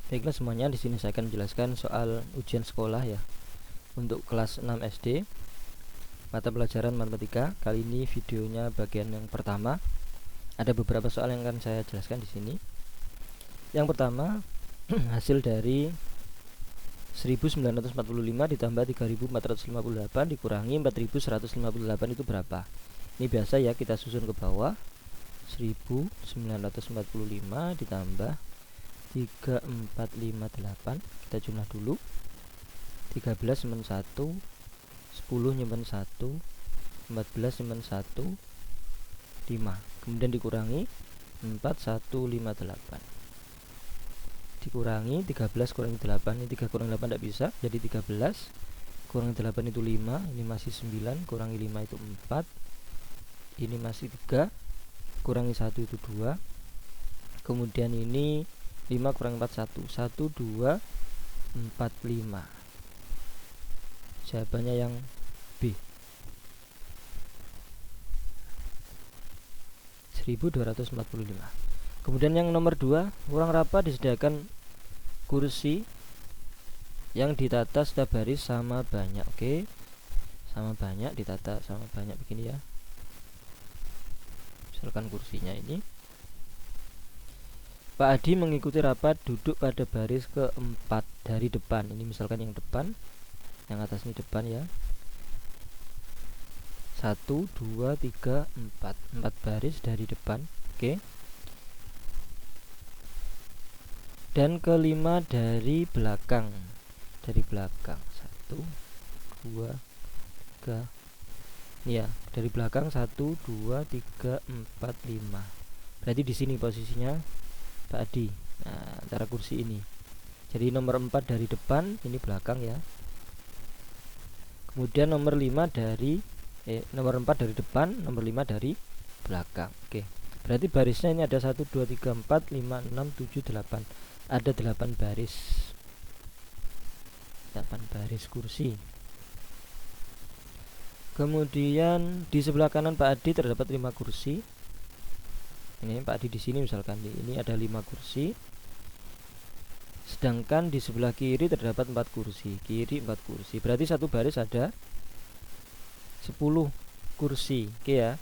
Baiklah semuanya, di sini saya akan menjelaskan soal ujian sekolah ya untuk kelas 6 SD mata pelajaran matematika. Kali ini videonya bagian yang pertama. Ada beberapa soal yang akan saya jelaskan di sini. Yang pertama, hasil dari 1945 ditambah 3458 dikurangi 4158 itu berapa? Ini biasa ya, kita susun ke bawah. 1945 ditambah 3458, kita jumlah dulu. 13 nyimpen 1, 10 nyimpen 1, 14 nyimpen 1, 5. Kemudian dikurangi 4158. Dikurangi 13 kurangi 8, ini 3 kurangi 8 tidak bisa, jadi 13 kurangi 8 itu 5, ini masih 9, kurangi 5 itu 4, ini masih 3, kurangi 1 itu 2, kemudian ini 5 kurangi 4 1, 1 2 4 5. Jawabannya yang B, 1245. Kemudian yang nomor 2, ruang rapat disediakan kursi yang ditata setiap baris sama banyak. Oke, sama banyak, ditata sama banyak begini ya. Misalkan kursinya ini, Pak Adi mengikuti rapat duduk pada baris keempat dari depan. Ini misalkan yang depan, yang atas ini depan ya. 1, 2, 3, 4 baris dari depan. Oke. Dan kelima dari belakang. Dari belakang 1, 2, 3. Ya, dari belakang 1, 2, 3, 4, 5. Berarti di sini posisinya Pak Adi. Nah, antara kursi ini. Jadi nomor 4 dari depan, ini belakang ya. Kemudian nomor 5 dari nomor 4 dari depan, nomor 5 dari belakang. Oke. Berarti barisnya ini ada 1 2 3 4 5 6 7 8. Ada 8 baris. 8 baris kursi. Kemudian di sebelah kanan Pak Adi terdapat 5 kursi. Ini Pak Adi di sini misalkan, ini ada 5 kursi. Sedangkan di sebelah kiri terdapat 4 kursi. Kiri 4 kursi. Berarti satu baris ada 10 kursi. Oke ya.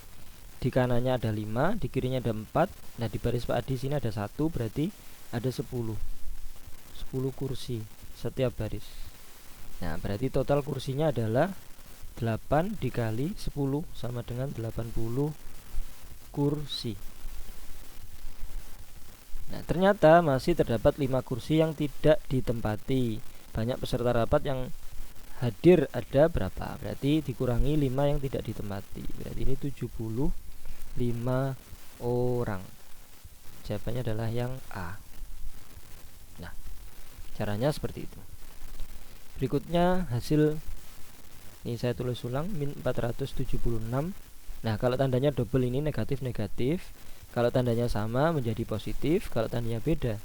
Di kanannya ada 5, di kirinya ada 4. Nah, di baris Pak Adi sini ada 1, berarti ada 10. 10 kursi setiap baris. Nah, berarti total kursinya adalah 8 dikali 10 sama dengan 80 kursi. Nah, ternyata masih terdapat 5 kursi yang tidak ditempati. Banyak peserta rapat yang hadir ada berapa? Berarti dikurangi 5 yang tidak ditempati. Berarti ini 75 orang. Jawabannya adalah yang A. Nah, caranya seperti itu. Berikutnya hasil, ini saya tulis ulang, min 476. Nah, kalau tandanya double ini negatif-negatif. Kalau tandanya sama menjadi positif. Kalau tandanya beda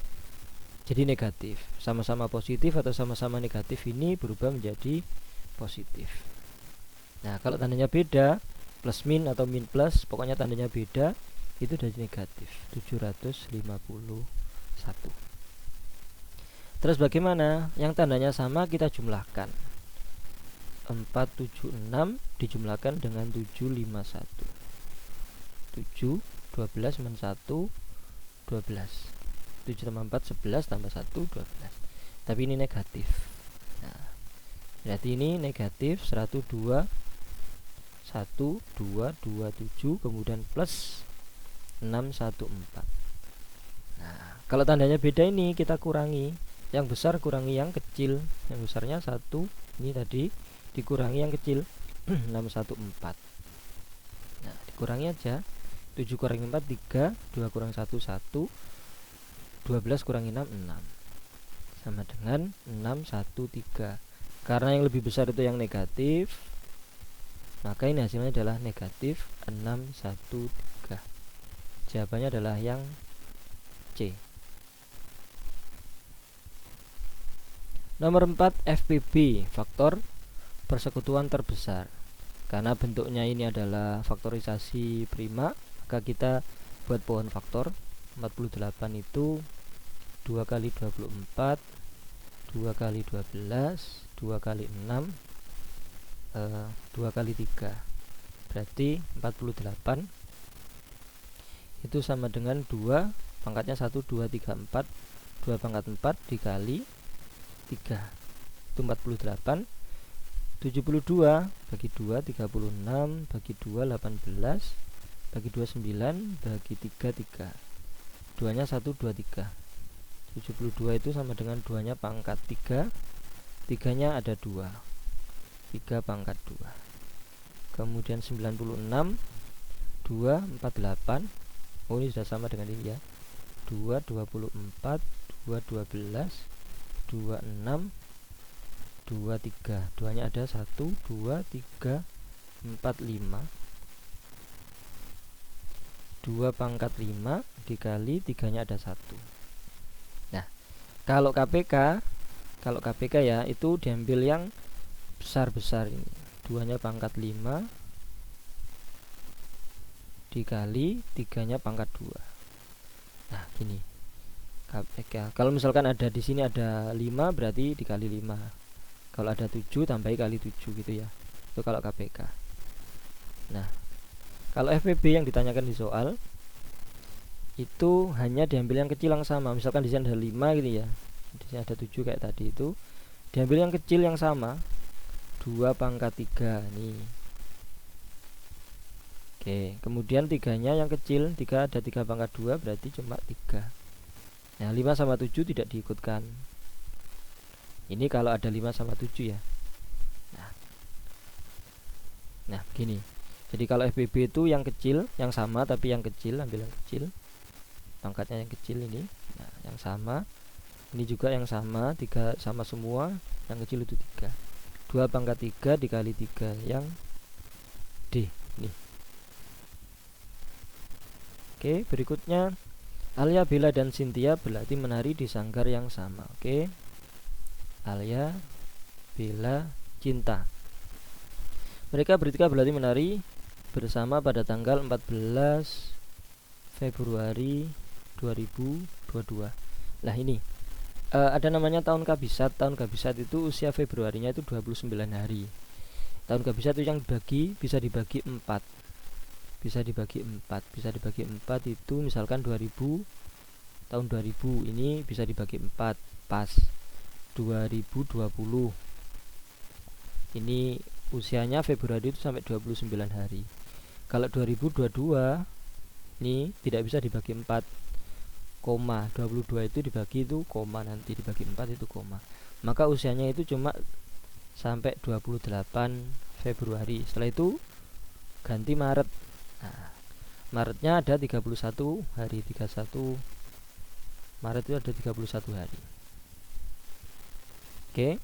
jadi negatif. Sama-sama positif atau sama-sama negatif ini berubah menjadi positif. Nah, kalau tandanya beda, plus min atau min plus, pokoknya tandanya beda, itu dari negatif 751. Terus bagaimana? Yang tandanya sama kita jumlahkan. 476 dijumlahkan dengan 751. 7 12 min 1 12. 7 tambah 4 11 tambah 1 12. Tapi ini negatif. Nah, berarti ini negatif 102 1 2 2 7 kemudian plus 6 1 4. Nah, kalau tandanya beda ini kita kurangi. Yang besar kurangi yang kecil. Yang besarnya 1, ini tadi dikurangi yang kecil 6 1 4. Nah, dikurangi aja. 7 kurangi 4 3, 2 kurang 1 1, 12 kurangi 6 6. Sama dengan 6 1 3. Karena yang lebih besar itu yang negatif, maka ini hasilnya adalah negatif 6 1 3. Jawabannya adalah yang C. Nomor 4, FPB, faktor persekutuan terbesar. Karena bentuknya ini adalah faktorisasi prima, maka kita buat pohon faktor. 48 itu 2 kali 24, 2 kali 12, 2 kali 6, 2 kali 3, berarti 48. Itu sama dengan 2 pangkatnya 1, 2, 3, 4, 2 pangkat 4 dikali 3, itu 48. 72 bagi 2 36, bagi 2 18, bagi 2 9, bagi 3 3, 2 nya 1, 2, 3. 72 itu sama dengan 2 nya pangkat 3, 3 nya ada 2, 3 pangkat 2. Kemudian 96, 2 48, oh ini sudah sama dengan ini ya, 2 24, 2 12, 2 6, 2 3, 2 nya ada 1, 2, 3, 4, 5, 2 pangkat 5 dikali 3 nya ada 1. Nah, kalau KPK ya itu diambil yang besar-besar ini, 2 nya pangkat 5 dikali 3 nya pangkat 2. Nah, gini. KPK kalau misalkan ada di sini ada 5 berarti dikali 5. Kalau ada 7 tambahi kali 7 gitu ya. Itu kalau KPK. Nah, kalau FPB yang ditanyakan di soal itu hanya diambil yang kecil yang sama. Misalkan di sini ada 5 gitu ya. Di sini ada 7 kayak tadi itu. Diambil yang kecil yang sama. 2 pangkat 3 nih. Oke, kemudian 3-nya yang kecil, 3 ada 3 pangkat 2 berarti cuma 3. Nah, 5 sama 7 tidak diikutkan. Ini kalau ada 5 sama 7 ya. Nah, begini. Jadi kalau FBB itu yang kecil, yang sama tapi yang kecil, ambil yang kecil. Pangkatnya yang kecil ini. Nah, yang sama. Ini juga yang sama, 3 sama semua, yang kecil itu 3. 2 pangkat 3 dikali 3 yang D nih. Oke, berikutnya Alia, Bella dan Cynthia berlatih menari di sanggar yang sama. Oke. Alia, Bella, Cinta. Mereka bertiga berlatih menari bersama pada tanggal 14 Februari 2022. Lah ini ada namanya tahun kabisat. Tahun kabisat itu usia Februarinya itu 29 hari. Tahun kabisat itu yang bisa dibagi 4. Bisa dibagi 4 itu misalkan 2000, tahun 2000 ini bisa dibagi 4 pas 2020. Ini usianya Februari itu sampai 29 hari. Kalau 2022 ini tidak bisa dibagi 4, koma 22 itu dibagi itu koma, nanti dibagi 4 itu koma. Maka usianya itu cuma sampai 28 Februari. Setelah itu ganti Maret. Nah, Maretnya ada 31 hari, 31 Maret itu ada 31 hari. Oke.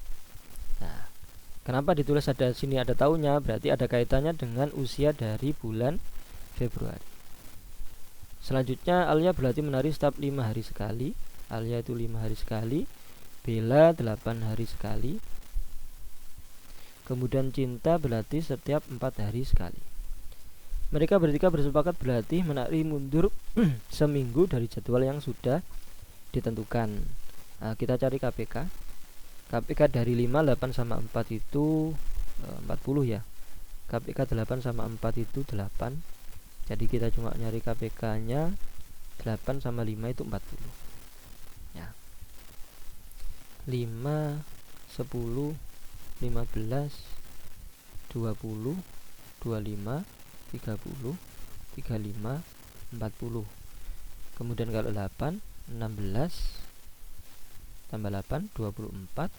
Nah, kenapa ditulis ada sini ada tahunnya? Berarti ada kaitannya dengan usia dari bulan Februari. Selanjutnya Alia berlatih menari setiap 5 hari sekali. Alia itu 5 hari sekali. Bella 8 hari sekali. Kemudian Cinta berlatih setiap 4 hari sekali. Mereka bertiga bersepakat berlatih menari mundur seminggu dari jadwal yang sudah ditentukan. Nah, kita cari KPK. KPK dari 5, 8 sama 4 itu 40 ya. KPK 8 sama 4 itu 8. Jadi kita cuma nyari KPK nya 8 sama 5 itu 40 ya. 5, 10, 15, 20, 25, 30, 35, 40. Kemudian kalau 8, 16 tambah 8, 24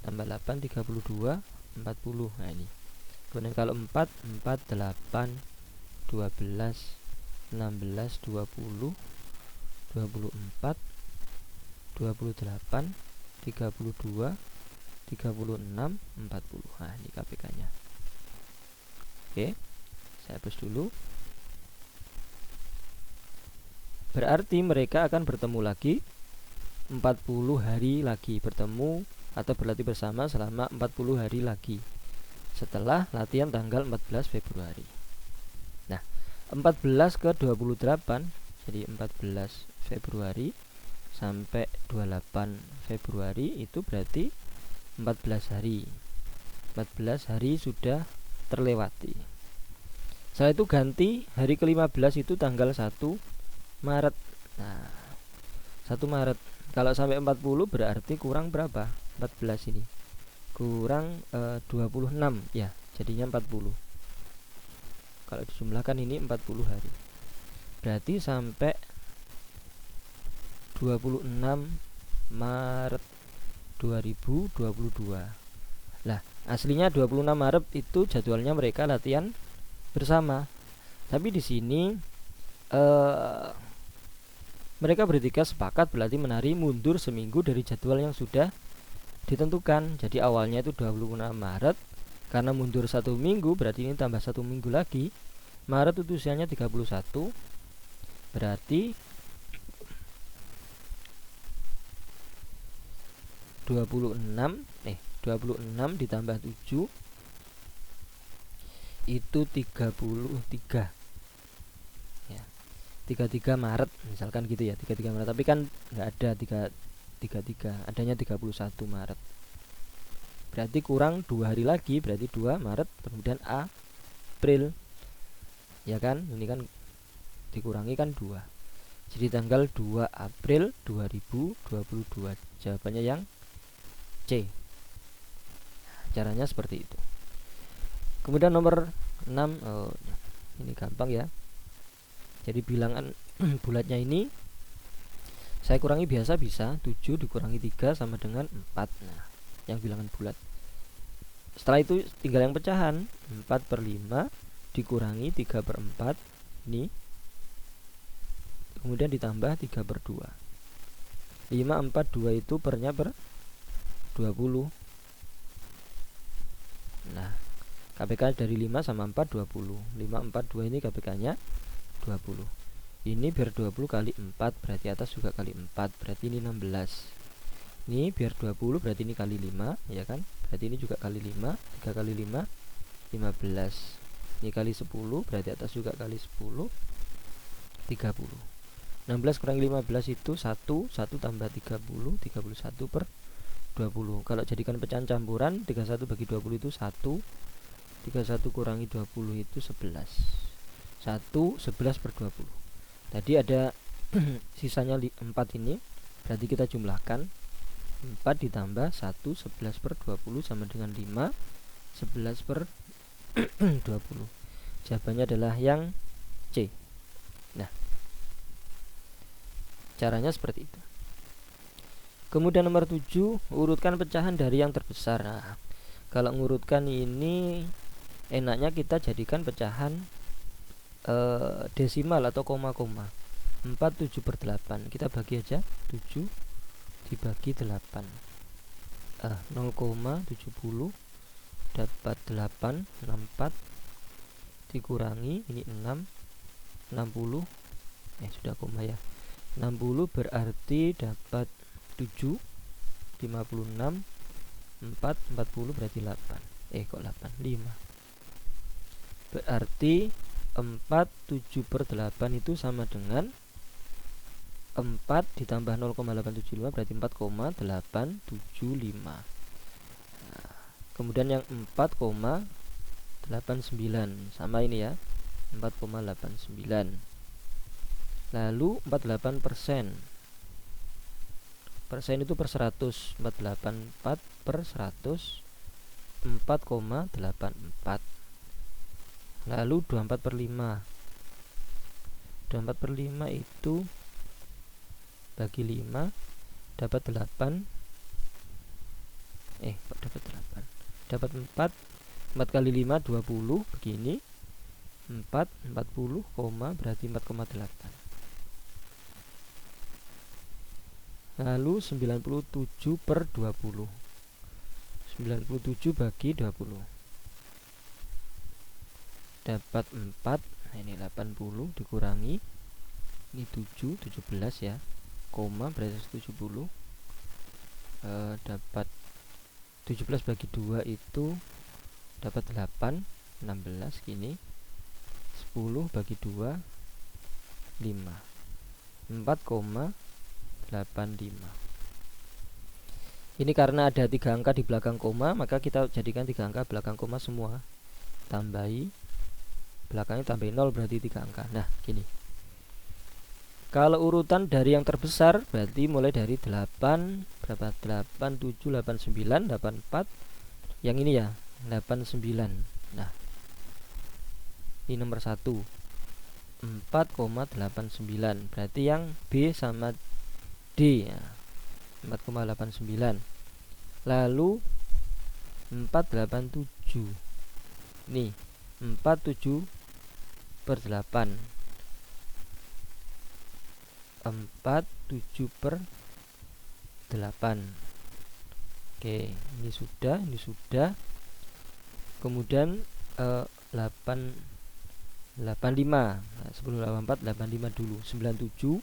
tambah 8, 32, 40. Nah ini. Kemudian kalau 4, 8, 12, 16, 20, 24, 28, 32, 36, 40. Nah ini KPK nya. Oke, saya hapus dulu. Berarti mereka akan bertemu lagi 40 hari lagi, bertemu atau berlatih bersama selama 40 hari lagi setelah latihan tanggal 14 Februari. Nah, 14 ke 28 jadi 14 Februari sampai 28 Februari itu berarti 14 hari. 14 hari sudah terlewati. Setelah itu ganti hari ke-15 itu tanggal 1 Maret. Nah, 1 Maret. Kalau sampai 40 berarti kurang berapa? 14 ini. Kurang 26 ya, jadinya 40. Kalau dijumlahkan ini 40 hari. Berarti sampai 26 Maret 2022. Lah, aslinya 26 Maret itu jadwalnya mereka latihan bersama. Tapi di sini mereka bertiga sepakat berarti menari mundur seminggu dari jadwal yang sudah ditentukan. Jadi awalnya itu 26 Maret, karena mundur 1 minggu berarti ini tambah 1 minggu lagi. Maret itu usianya 31, berarti 26 ditambah 7 itu 33 ya, 33 Maret misalkan gitu ya, 33 Maret, tapi kan nggak ada 33, adanya 31 Maret. Berarti kurang 2 hari lagi, berarti 2 Maret kemudian April ya kan, ini kan dikurangi kan 2, jadi tanggal 2 April 2022. Jawabannya yang C. Caranya seperti itu. Kemudian nomor 6, ini gampang ya. Jadi bilangan bulatnya ini saya kurangi biasa bisa, 7 dikurangi 3 sama dengan 4. Nah, yang bilangan bulat. Setelah itu tinggal yang pecahan, 4/5 dikurangi 3/4 ini, kemudian ditambah 3/2. 5, 4, 2 itu pernya per 20. Nah, KPK dari 5 sama 4 20. 5, 4, 2 ini KPK-nya 20. Ini biar 20 kali 4 berarti atas juga kali 4, berarti ini 16. Ini biar 20 berarti ini kali 5 ya kan? Berarti ini juga kali 5, 3 kali 5 15. Ini kali 10 berarti atas juga kali 10 30. 16 kurangi 15 itu 1 tambah 30, 31/20. Kalau jadikan pecahan campuran, 31 bagi 20 itu 1, 31 kurangi 20 itu 11. 11/20. Tadi ada sisanya 4 ini, berarti kita jumlahkan 4 ditambah 1, 11/20 sama dengan 5, 11/20. Jawabannya adalah yang C. Nah, caranya seperti itu. Kemudian nomor 7, urutkan pecahan dari yang terbesar. Nah, kalau ngurutkan ini enaknya kita jadikan pecahan desimal atau koma-koma. 4, 7/8. Kita bagi aja 7 dibagi 8. 0,70 dapat 8, 64 dikurangi ini 6, 60. Sudah koma ya. 60 berarti dapat 7, 56, 4, 40 berarti 8. Kok 8? 5. Berarti 4, 7/8 itu sama dengan 4 ditambah 0,875 berarti 4,875. Nah, kemudian yang 4,89 sama ini ya, 4,89. Lalu 48%. Persen itu per 100, 484 per 100, 4,84. Lalu 24/5. 24/5 itu bagi 5 dapat 8. Kok dapat 8? Dapat 4. 4 kali 5 20 begini. 4 40, berarti 4,8. Lalu 97/20. 97 bagi 20 dapat 4. Nah, ini 80 dikurangi ini 7, 17 ya, koma berarti 70. Dapat 17 bagi 2 itu dapat 8, 16 gini. 10 bagi 2 5. 4,8 85. Ini karena ada 3 angka di belakang koma, maka kita jadikan 3 angka belakang koma semua. Tambahi belakangnya, tambahi 0 berarti 3 angka. Nah, gini. Kalau urutan dari yang terbesar berarti mulai dari 8 berapa? 8 7 8 9 8 4. Yang ini ya, 89. Nah, ini nomor 1. 4,89. Berarti yang B sama D ya. 4,89. Lalu 487. Nih, 47 per 8. 47 per 8. Oke, ini sudah. Kemudian 85. Nah, sebelum 84 85 dulu. 97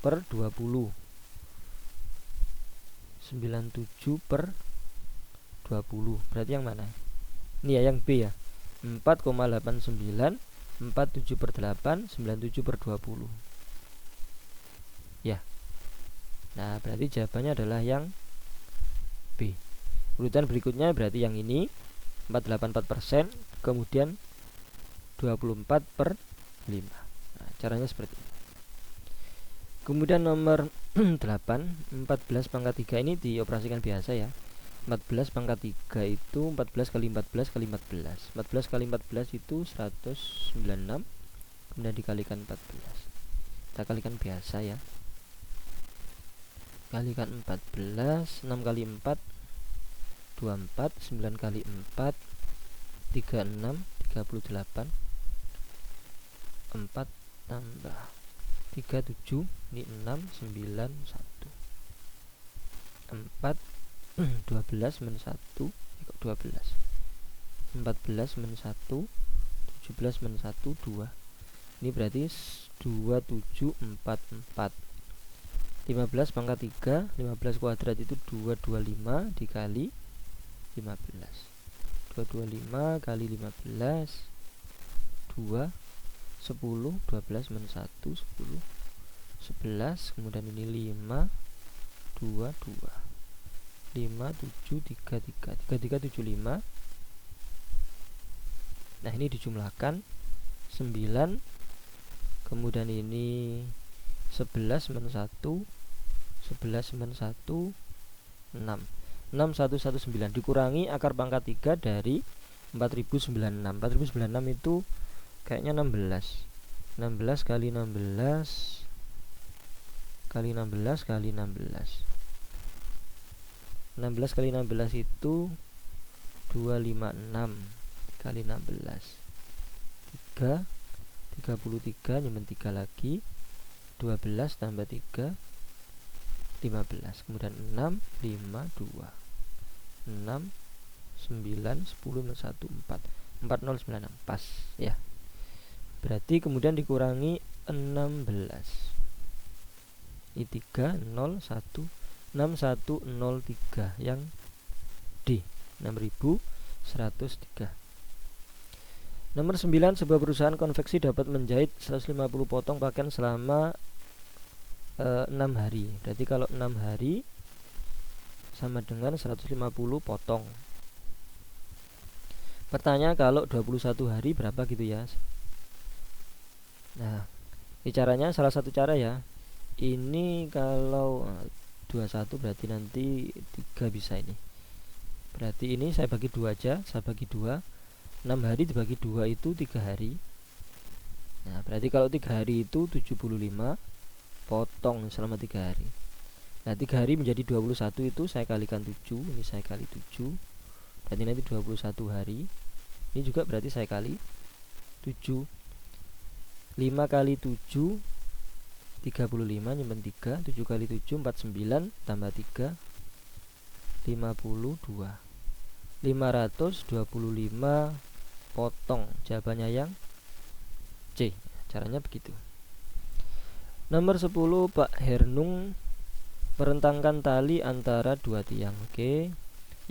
per 20. 97 per 20. Berarti yang mana? Ini ya, yang B ya. 4,89 47 per 8 97 per 20 ya. Nah, berarti jawabannya adalah yang B. Urutan berikutnya berarti yang ini 484%, kemudian 24 per 5. Nah, caranya seperti ini. Kemudian nomor 8, 14 pangkat 3 ini dioperasikan biasa ya. 14 pangkat 3 itu 14 kali 14 kali 14. 14 kali 14 itu 196, kemudian dikalikan 14. Kita kalikan biasa ya. Kalikan 14, 6 kali 4 24, 9 kali 4 36, 38, 4 tambah 37, ini 6, 9, 1. 4 12 min 1, 12. 14 min 1, 17 min 1, 2. Ini berarti 2744. 15 pangkat 3, 15 kuadrat itu 225 dikali 15. 225 kali 15 2 10, 12 min 1 10, 11, kemudian ini 5 2 2. 5 7 3 3 3 3 7 5. Nah, ini dijumlahkan 9, kemudian ini 11 min 1 11 min 1 6 6119 dikurangi akar pangkat 3 dari 4096. 4096 itu kayaknya 16 kali 16 kali 16 kali 16 kali 16 itu 256 kali 16 3 33, nyimpen 3 lagi 12 tambah 3 15, kemudian 6 5 2 6 9 10 1 4 4096 pas ya. Berarti kemudian dikurangi 16. Ini 3 0 1 6103 yang D 6103. Nomor 9, sebuah perusahaan konveksi dapat menjahit 150 potong pakaian selama 6 hari. Berarti kalau 6 hari sama dengan 150 potong. Pertanyaan kalau 21 hari berapa gitu ya. Nah, ini caranya salah satu cara ya. Ini kalau 21 berarti nanti 3 bisa ini. Berarti ini saya bagi 2 aja, saya bagi 2. 6 hari dibagi 2 itu 3 hari. Nah, berarti kalau 3 hari itu 75 potong selama 3 hari. Nah, 3 hari menjadi 21 itu saya kalikan 7, ini saya kali 7. Berarti nanti 21 hari. Ini juga berarti saya kali 7. 5 kali 7 35, nyimpen 3. 7 kali 7 49 tambah 3 52. 525 potong. Jawabannya yang C. Caranya begitu. Nomor 10, Pak Hernung merentangkan tali antara 2 tiang. Oke.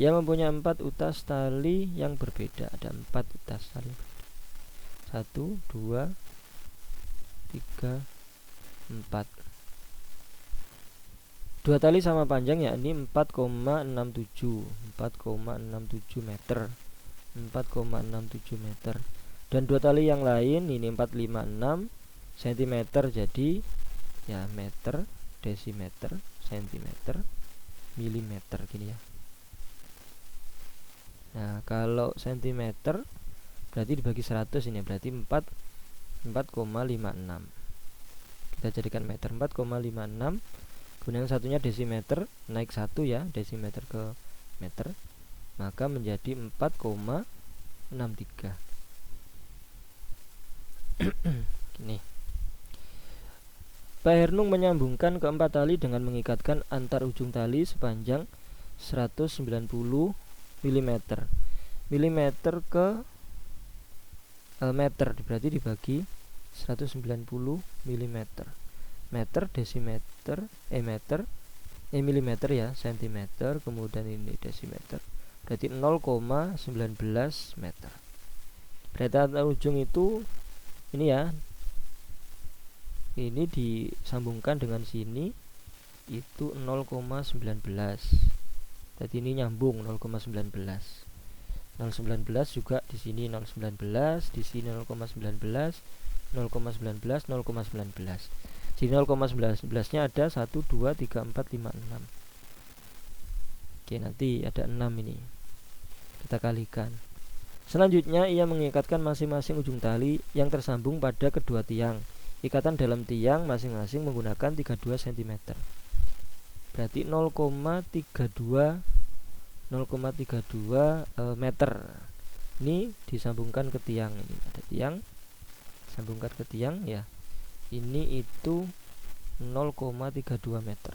Ia mempunyai 4 utas tali yang berbeda. Ada 4 utas tali. 1 2 3 4. Dua tali sama panjang yakni 4,67 meter. 4,67 meter. Dan dua tali yang lain ini 456 cm, jadi ya meter, desimeter, sentimeter, milimeter gini ya. Nah, kalau sentimeter berarti dibagi 100 ini berarti 4,56. Kita jadikan meter 4,56. Kemudian satunya desimeter, naik 1 ya, desimeter ke meter, maka menjadi 4,63. Gini. Pak Hernung menyambungkan keempat tali dengan mengikatkan antar ujung tali sepanjang 190 mm. Milimeter ke meter berarti dibagi 190 mm. Meter, desimeter, meter, milimeter ya, sentimeter, kemudian ini desimeter, berarti 0,19 meter. Berarti antar ujung itu ini ya, ini disambungkan dengan sini itu 0,19. Jadi ini nyambung 0,19. 0,19 juga di sini 0,19, di sini 0,19, 0,19, 0,19. Jadi 0,19-nya ada 1, 2, 3, 4, 5, 6. Oke, nanti ada 6 ini. Kita kalikan. Selanjutnya ia mengikatkan masing-masing ujung tali yang tersambung pada kedua tiang. Ikatan dalam tiang masing-masing menggunakan 32 cm. Berarti 0,32 meter. Ini disambungkan ke tiang. Ini ada tiang, sambungkan ke tiang ya. Ini itu 0,32 meter.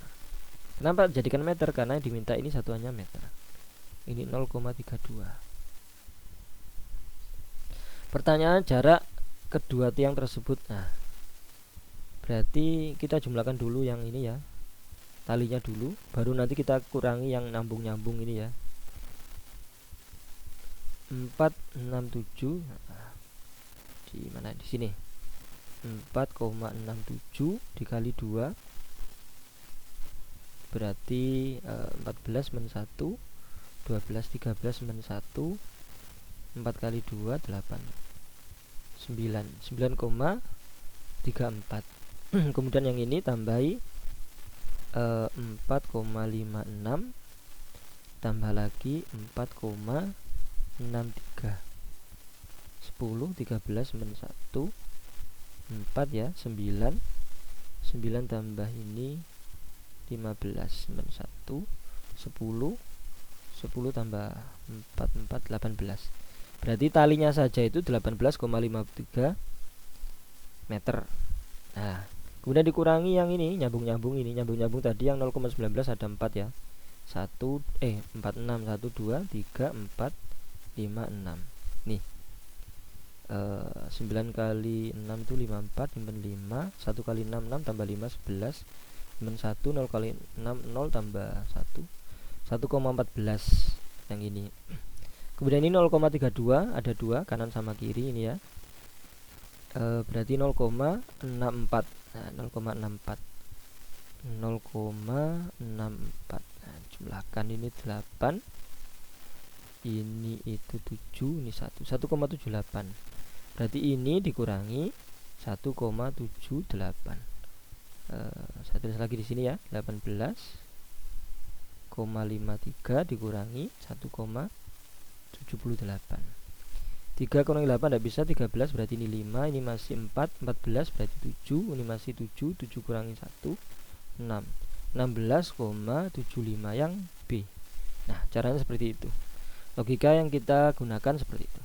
Kenapa jadikan meter? Karena diminta ini satuannya meter. Ini 0,32. Pertanyaan jarak kedua tiang tersebut. Nah, berarti kita jumlahkan dulu yang ini ya, talinya dulu, baru nanti kita kurangi yang nyambung-nyambung ini ya. 467. Di mana? Di sini. 4,67 dikali 2 berarti 14 men 1, 12, 13 men 1, 4 kali 2 8, 9,34. Kemudian yang ini tambahi 4,56 tambah lagi 4,63, 10, 13 men 1, 4 ya, 9 tambah ini 15 men 1, 10 tambah 4 18. Berarti talinya saja itu 18,53 meter. Nah, kemudian dikurangi yang ini, nyambung-nyambung tadi yang 0,19 ada 4 ya. 46 1 2 3 4 5 6. Nih. 9 kali 6 itu 54, simpen 5, 1 kali 6 6 tambah 5 11, simpen 1, 0 kali 6 0 tambah 1 1,14 yang ini. Kemudian ini 0,32 ada 2 kanan sama kiri ini ya. Berarti 0,64. Nah, 0,64. 0,64. Nah, jumlahkan ini 8. Ini itu 7, ini 1. 1,78. Berarti ini dikurangi 1,78. Saya tulis lagi di sini ya, 18,53 dikurangi 1,78. 3 kurangi 8 tidak bisa, 13 berarti ini 5, ini masih 4, 14 berarti 7, ini masih 7, 7 kurangi 1, 6, 16,75 yang B. Nah, caranya seperti itu. Logika yang kita gunakan seperti itu.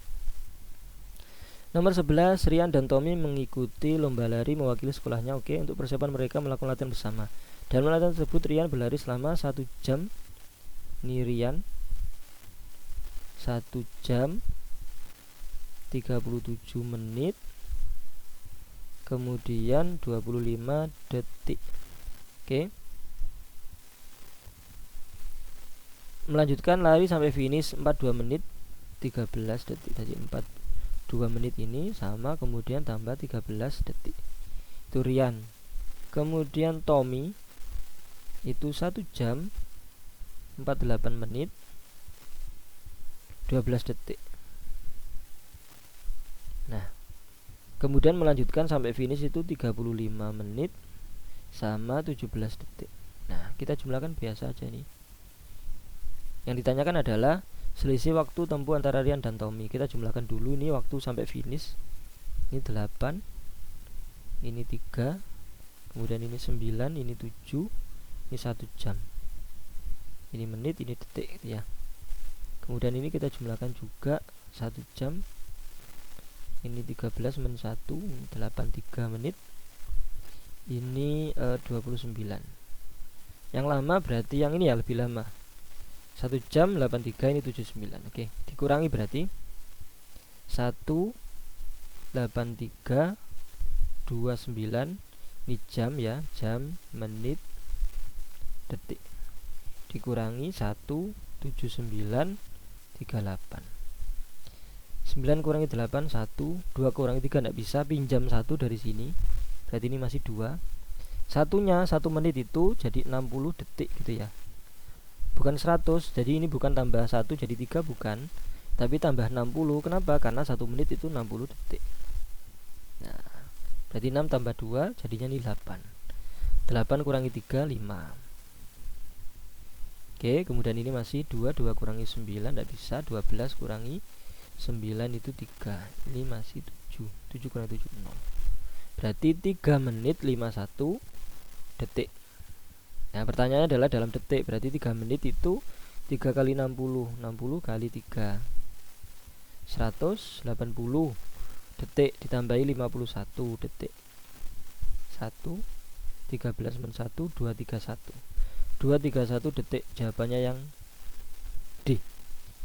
Nomor 11, Rian dan Tommy mengikuti lomba lari mewakili sekolahnya. Oke, untuk persiapan mereka melakukan latihan bersama. Dalam latihan tersebut Rian berlari selama 1 jam. Ini Rian 1 jam 37 menit kemudian 25 detik. Oke. Melanjutkan lari sampai finish 42 menit 13 detik. Jadi 42 menit ini sama, kemudian tambah 13 detik. Itu Rian. Kemudian Tommy itu 1 jam 48 menit 12 detik. Nah, kemudian melanjutkan sampai finish itu 35 menit sama 17 detik. Nah, kita jumlahkan biasa aja nih. Yang ditanyakan adalah selisih waktu tempuh antara Rian dan Tommy. Kita jumlahkan dulu ini waktu sampai finish. Ini 8, ini 3, kemudian ini 9, ini 7, ini 1 jam. Ini menit, ini detik gitu ya. Kemudian ini kita jumlahkan juga 1 jam. Ini 13 men 1, 83 menit. Ini 29. Yang lama berarti yang ini ya lebih lama. 1 jam 83, ini 79. Oke, dikurangi berarti 1 83 29, ini jam ya, jam, menit, detik. Dikurangi 1 79 38. 9 kurangi 8 1, 2 kurangi 3 enggak bisa, pinjam 1 dari sini. Berarti ini masih 2. Satunya 1 menit itu jadi 60 detik gitu ya. Bukan 100. Jadi ini bukan tambah 1 jadi 3 bukan, tapi tambah 60. Kenapa? Karena 1 menit itu 60 detik. Nah, berarti 6 tambah 2 jadinya ini 8. 8 kurangi 3 5. Oke, kemudian ini masih 2 kurangi 9 enggak bisa. 12 kurangi 9 itu 3. Ini masih 7. 7 kurangi 7 0. Berarti 3 menit 51 detik. Nah, pertanyaannya adalah dalam detik. Berarti 3 menit itu 3 kali 60. 60 kali 3 180 detik ditambahi 51 detik. 1 13 men 1 231. 231 detik. Jawabannya yang D.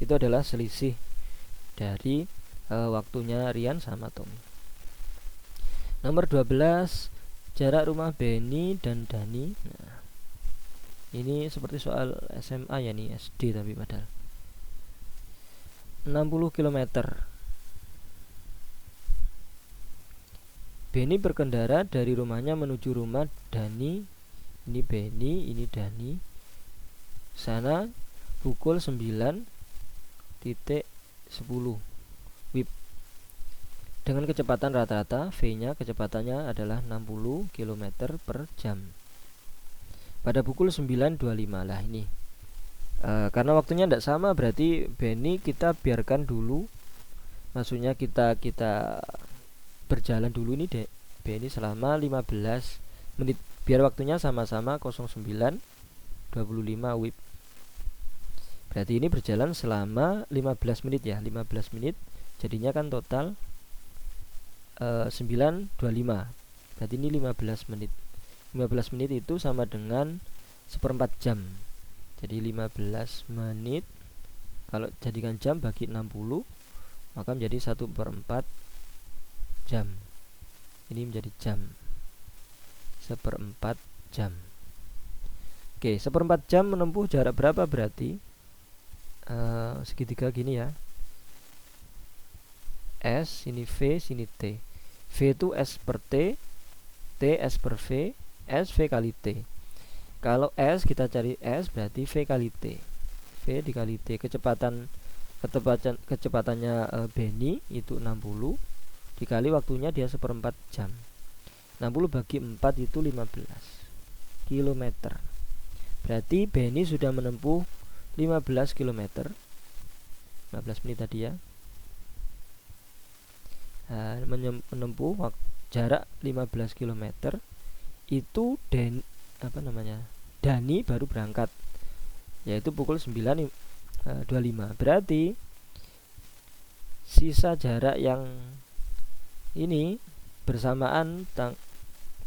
Itu adalah selisih dari waktunya Rian sama Tommy. Nomor 12, jarak rumah Benny dan Dani. Nah, ini seperti soal SMA ya nih, SD tapi padahal 60 km. Benny berkendara dari rumahnya menuju rumah Dani. Ini Benny, ini Dani. Sana pukul 9.10 WIB. Dengan kecepatan rata-rata, V-nya kecepatannya adalah 60 km per jam. Pada pukul 9.25 lah ini. Karena waktunya tidak sama, berarti Benny kita biarkan dulu. Maksudnya kita berjalan dulu nih dek Benny selama 15 menit. Biar waktunya sama-sama 09.25 WIB. Berarti ini berjalan selama 15 menit ya, 15 menit. Jadinya kan total 9.25. Berarti ini 15 menit. 15 menit itu sama dengan 1/4 jam. Jadi 15 menit kalau jadikan jam bagi 60, maka menjadi 1/4 jam. Ini menjadi jam. 1/4 jam. Oke, 1/4 jam menempuh jarak berapa berarti? Segitiga gini ya. S, sini V, sini T. V itu S per T, T S per V, S V kali T. Kalau S kita cari S berarti V kali T. V dikali T. Kecepatannya Benny itu 60 dikali waktunya dia 1/4 jam. 60 bagi 4 itu 15 km. Berarti Benny sudah menempuh 15 km. 15 menit tadi ya. Menempuh jarak 15 km. Itu Dani baru berangkat, yaitu pukul 9.25. Berarti sisa jarak yang ini bersamaan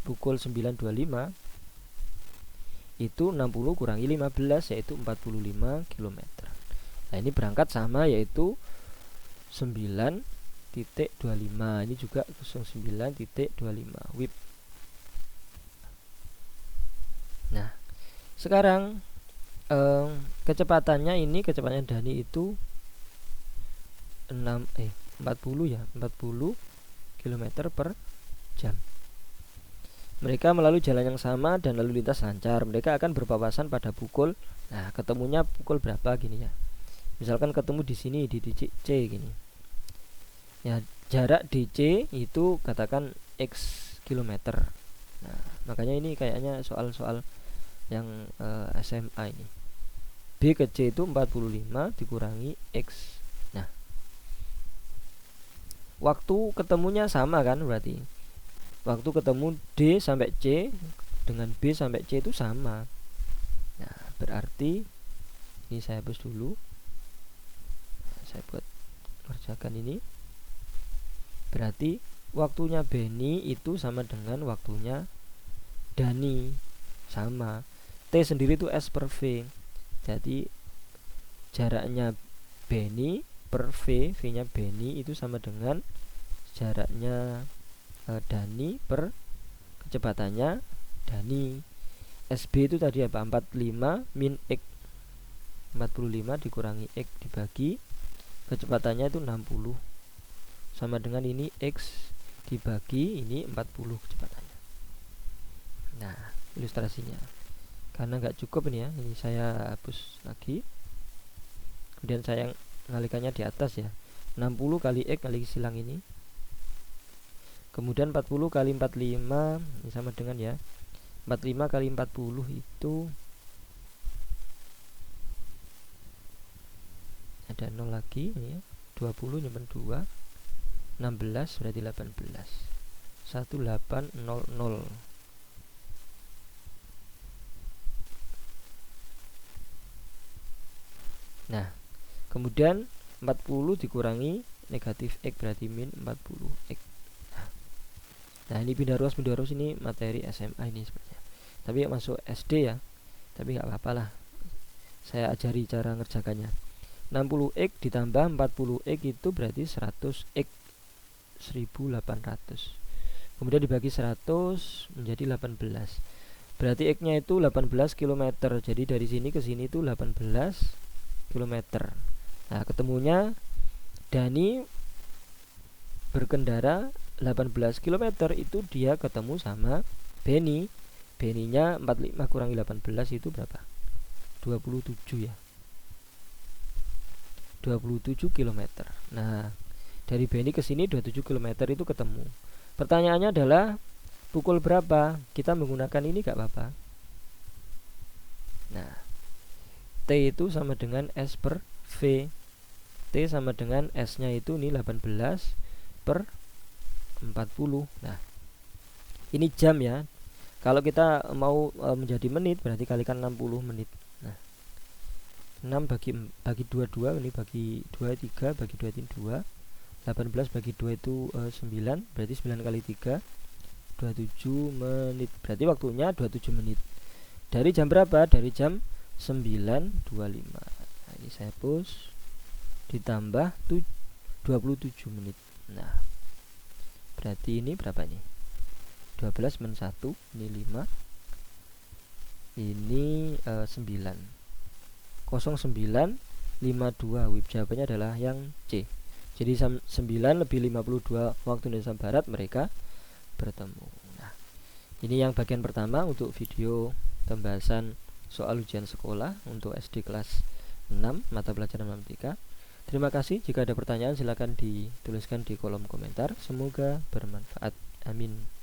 pukul 9.25 itu 60 kurangi 15 yaitu 45 km. Nah, ini berangkat sama yaitu 9.25. Ini juga 09.25 WIB. Nah, sekarang kecepatannya Dani itu 40 ya, 40 km per jam. Mereka melalui jalan yang sama dan lalu lintas lancar. Mereka akan berpapasan pada pukul. Nah, ketemunya pukul berapa gini ya. Misalkan ketemu di sini di titik C gini. Ya, jarak DC itu katakan X kilometer. Nah, makanya ini kayaknya soal-soal yang SMA ini. B ke C itu 45 dikurangi X. Nah, waktu ketemunya sama kan berarti. Waktu ketemu D sampai C dengan B sampai C itu sama. Nah, berarti ini saya hapus dulu. Saya buat kerjakan ini. Berarti waktunya Benny itu sama dengan waktunya Dani. Sama. T sendiri itu S per V. Jadi jaraknya Benny per V, V-nya Benny itu sama dengan jaraknya Dani per kecepatannya Dani. SB itu tadi apa? 45 min X. 45 dikurangi X dibagi kecepatannya itu 60. Sama dengan ini X dibagi ini 40 kecepatannya. Nah, ilustrasinya. Karena nggak cukup ini ya, ini saya hapus lagi. Kemudian saya ngalikannya di atas ya. 60 kali X kali silang ini. Kemudian 40 kali 45 ini sama dengan ya 45 kali 40 itu ada 0 lagi ini ya. 20 nyimpen 2 16 berarti 18 1800. Nah, kemudian 40 dikurangi negatif X berarti min 40 X. Nah, ini pindah ruas ini materi SMA ini sebenarnya. Tapi masuk SD ya. Tapi nggak apa-apa lah. Saya ajari cara ngerjakannya. 60x ditambah 40x itu berarti 100x 1800. Kemudian dibagi 100 menjadi 18. Berarti x-nya itu 18 km. Jadi dari sini ke sini itu 18 km. Nah, ketemunya Dani berkendara 18 km itu dia ketemu sama Benny. Benny-nya 45 kurangi 18 itu berapa? 27 ya. 27 km. Nah, dari Benny ke sini 27 km itu ketemu. Pertanyaannya adalah pukul berapa? Kita menggunakan ini gak apa-apa. Nah, T itu sama dengan S per V. T sama dengan S-nya itu ini 18 per 40. Nah, ini jam ya. Kalau kita mau menjadi menit berarti kalikan 60 menit. Nah, 6 bagi 22 ini bagi 2 3 bagi 2 ini 2. 18 bagi 2 itu 9, berarti 9 kali 3 27 menit. Berarti waktunya 27 menit. Dari jam berapa? Dari jam 9.25. Nah, ini saya hapus. Ditambah 27 menit. Nah, berarti ini berapa nih? 12 men 1 ini 5. Ini 9. 0952. WIB jawabannya adalah yang C. Jadi 9 lebih 52 waktu Indonesia Barat mereka bertemu. Nah, ini yang bagian pertama untuk video pembahasan soal ujian sekolah untuk SD kelas 6 mata pelajaran matematika. Terima kasih. Jika ada pertanyaan silakan dituliskan di kolom komentar. Semoga bermanfaat. Amin.